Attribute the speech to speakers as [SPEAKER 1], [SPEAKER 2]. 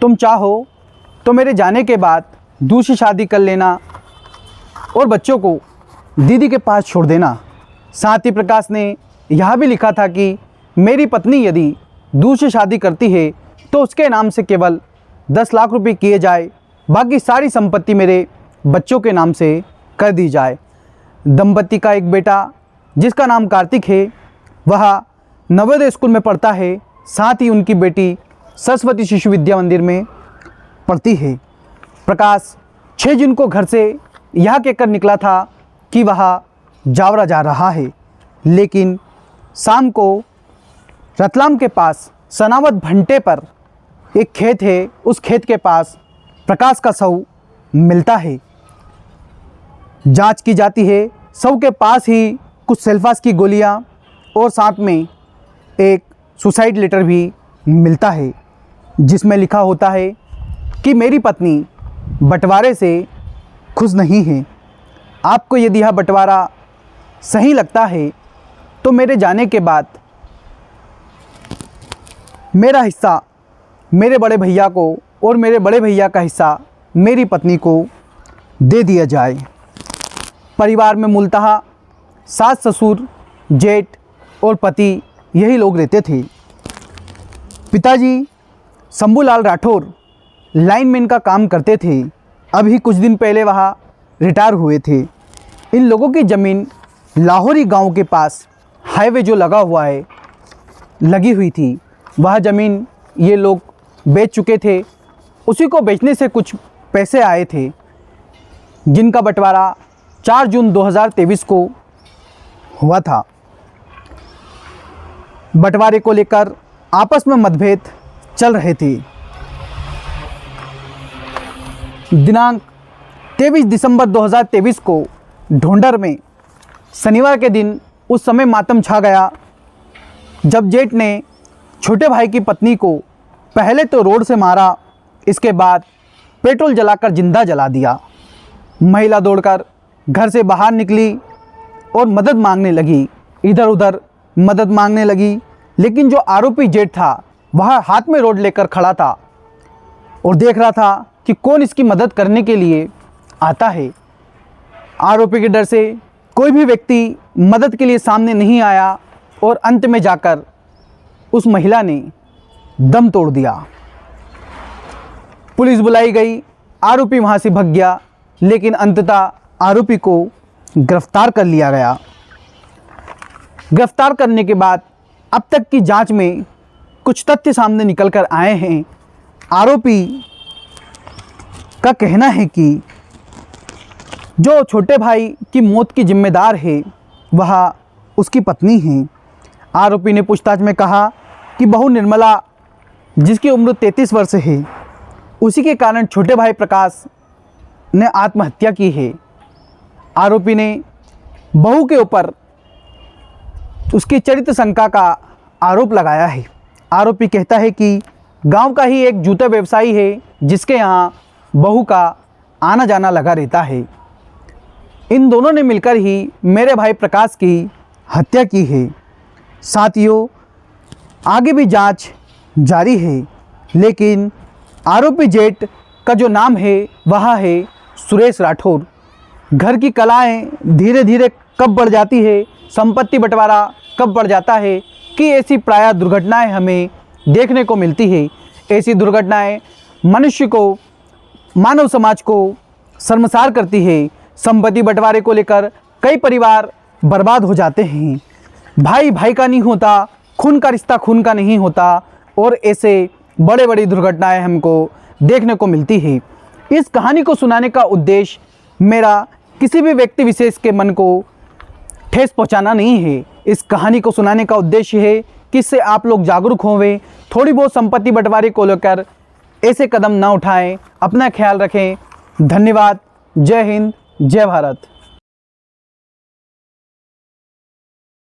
[SPEAKER 1] तुम चाहो तो मेरे जाने के बाद दूसरी शादी कर लेना और बच्चों को दीदी के पास छोड़ देना। साथ ही प्रकाश ने यह भी लिखा था कि मेरी पत्नी यदि दूसरी शादी करती है तो उसके नाम से केवल 10 लाख रुपए किए जाए, बाकी सारी संपत्ति मेरे बच्चों के नाम से कर दी जाए। दंपति का एक बेटा जिसका नाम कार्तिक है वह नवोदय स्कूल में पढ़ता है। साथ ही उनकी बेटी सरस्वती शिशु विद्या मंदिर में पढ़ती है। प्रकाश 6 जून को घर से यह कहकर निकला था कि वह जावरा जा रहा है, लेकिन शाम को रतलाम के पास सनावत भंटे पर एक खेत है, उस खेत के पास प्रकाश का शव मिलता है। जांच की जाती है। शव के पास ही कुछ सेल्फास की गोलियां और साथ में एक सुसाइड लेटर भी मिलता है, जिसमें लिखा होता है कि मेरी पत्नी बंटवारे से खुश नहीं है। आपको यदि यह बंटवारा सही लगता है तो मेरे जाने के बाद मेरा हिस्सा मेरे बड़े भैया को और मेरे बड़े भैया का हिस्सा मेरी पत्नी को दे दिया जाए। परिवार में मूलतः सास ससुर जेठ और पति यही लोग रहते थे। पिताजी शंभूलाल राठौर लाइनमैन का काम करते थे। अभी कुछ दिन पहले वह रिटायर हुए थे। इन लोगों की ज़मीन लाहौरी गांव के पास हाईवे जो लगा हुआ है लगी हुई थी। वह ज़मीन ये लोग बेच चुके थे। उसी को बेचने से कुछ पैसे आए थे, जिनका बंटवारा 4 जून 2023 को हुआ था। बंटवारे को लेकर आपस में मतभेद चल रहे थे। दिनांक 23 दिसंबर 2023 को ढोंडर में शनिवार के दिन उस समय मातम छा गया जब जेठ ने छोटे भाई की पत्नी को पहले तो रोड से मारा, इसके बाद पेट्रोल जलाकर जिंदा जला दिया। महिला दौड़कर घर से बाहर निकली और मदद मांगने लगी, इधर उधर मदद मांगने लगी, लेकिन जो आरोपी जेठ था वह हाथ में रोड लेकर खड़ा था और देख रहा था कि कौन इसकी मदद करने के लिए आता है। आरोपी के डर से कोई भी व्यक्ति मदद के लिए सामने नहीं आया और अंत में जाकर उस महिला ने दम तोड़ दिया। पुलिस बुलाई गई, आरोपी वहां से भाग गया, लेकिन अंततः आरोपी को गिरफ्तार कर लिया गया। गिरफ्तार करने के बाद अब तक की जांच में कुछ तथ्य सामने निकल कर आए हैं। आरोपी का कहना है कि जो छोटे भाई की मौत की जिम्मेदार है वह उसकी पत्नी है। आरोपी ने पूछताछ में कहा कि बहू निर्मला जिसकी उम्र 33 वर्ष है, उसी के कारण छोटे भाई प्रकाश ने आत्महत्या की है। आरोपी ने बहू के ऊपर उसकी चरित्र शंका का आरोप लगाया है। आरोपी कहता है कि गांव का ही एक जूता व्यवसायी है जिसके यहाँ बहू का आना जाना लगा रहता है। इन दोनों ने मिलकर ही मेरे भाई प्रकाश की हत्या की है। साथियों, आगे भी जांच जारी है, लेकिन आरोपी जेठ का जो नाम है वह है सुरेश राठौर। घर की कलाएं धीरे धीरे कब बढ़ जाती है, संपत्ति बंटवारा कब बढ़ जाता है कि ऐसी प्रायः दुर्घटनाएं हमें देखने को मिलती है। ऐसी दुर्घटनाएं मनुष्य को, मानव समाज को शर्मसार करती है। संपत्ति बंटवारे को लेकर कई परिवार बर्बाद हो जाते हैं। भाई भाई का नहीं होता, खून का रिश्ता खून का नहीं होता और ऐसे बड़े बड़ी दुर्घटनाएं हमको देखने को मिलती है। इस कहानी को सुनाने का उद्देश्य मेरा किसी भी व्यक्ति विशेष के मन को ठेस पहुंचाना नहीं है। इस कहानी को सुनाने का उद्देश्य है कि इससे आप लोग जागरूक होवें, थोड़ी बहुत संपत्ति बंटवारे को लेकर ऐसे कदम ना उठाएं। अपना ख्याल रखें। धन्यवाद। जय हिंद, जय भारत।